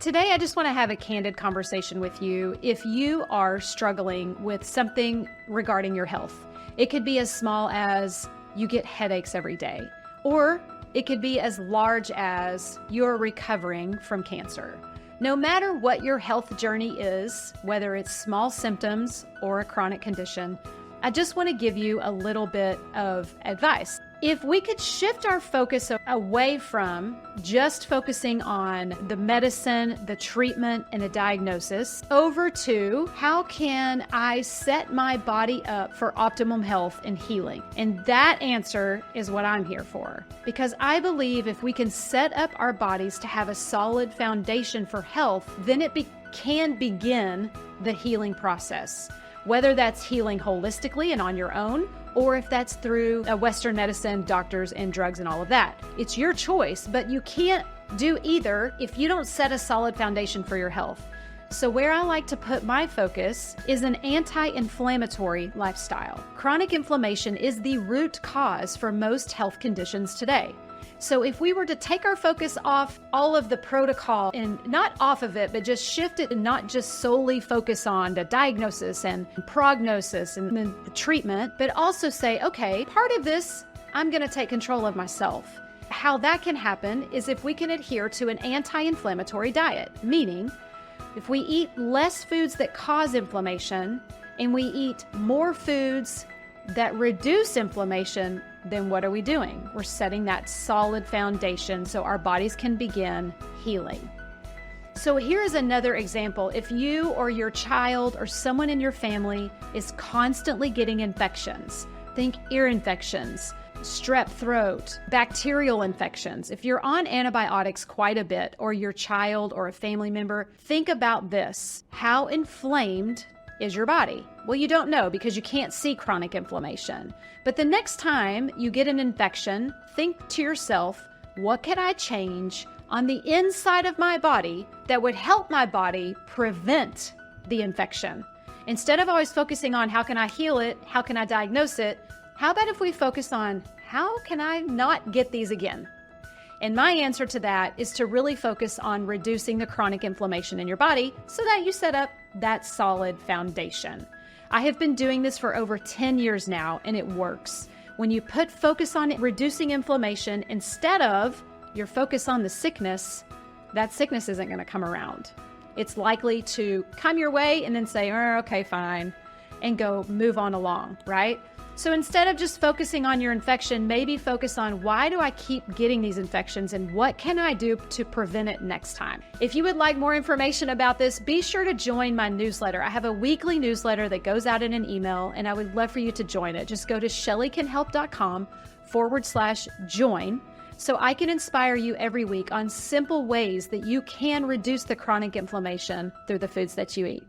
Today, I just want to have a candid conversation with you if you are struggling with something regarding your health. It could be as small as you get headaches every day, or it could be as large as you're recovering from cancer. No matter what your health journey is, whether it's small symptoms or a chronic condition, I just want to give you a little bit of advice. If we could shift our focus away from just focusing on the medicine, the treatment, and the diagnosis, over to how can I set my body up for optimum health and healing? And that answer is what I'm here for. Because I believe if we can set up our bodies to have a solid foundation for health, then it can begin the healing process. Whether that's healing holistically and on your own, or if that's through Western medicine, doctors, and drugs and all of that. It's your choice, but you can't do either if you don't set a solid foundation for your health. So where I like to put my focus is an anti-inflammatory lifestyle. Chronic inflammation is the root cause for most health conditions today. So if we were to take our focus off all of the protocol and not off of it, but just shift it and not just solely focus on the diagnosis and prognosis and the treatment, but also say, okay, part of this, I'm going to take control of myself. How that can happen is if we can adhere to an anti-inflammatory diet, meaning if we eat less foods that cause inflammation and we eat more foods that reduce inflammation, then what are we doing? We're setting that solid foundation so our bodies can begin healing. So here's another example. If you or your child or someone in your family is constantly getting infections, think ear infections, strep throat, bacterial infections. If you're on antibiotics quite a bit, or your child or a family member, think about this. How inflamed is your body? Well, you don't know because you can't see chronic inflammation. But the next time you get an infection, think to yourself, what could I change on the inside of my body that would help my body prevent the infection? Instead of always focusing on how can I heal it, how can I diagnose it, how about if we focus on how can I not get these again? And my answer to that is to really focus on reducing the chronic inflammation in your body so that you set up that solid foundation. I have been doing this for over 10 years now, and it works. When you put focus on reducing inflammation instead of your focus on the sickness, that sickness isn't going to come around. It's likely to come your way and then say, oh, okay, fine, and go move on along, right? So instead of just focusing on your infection, maybe focus on why do I keep getting these infections and what can I do to prevent it next time? If you would like more information about this, be sure to join my newsletter. I have a weekly newsletter that goes out in an email, and I would love for you to join it. Just go to shelleycanhelp.com/join so I can inspire you every week on simple ways that you can reduce the chronic inflammation through the foods that you eat.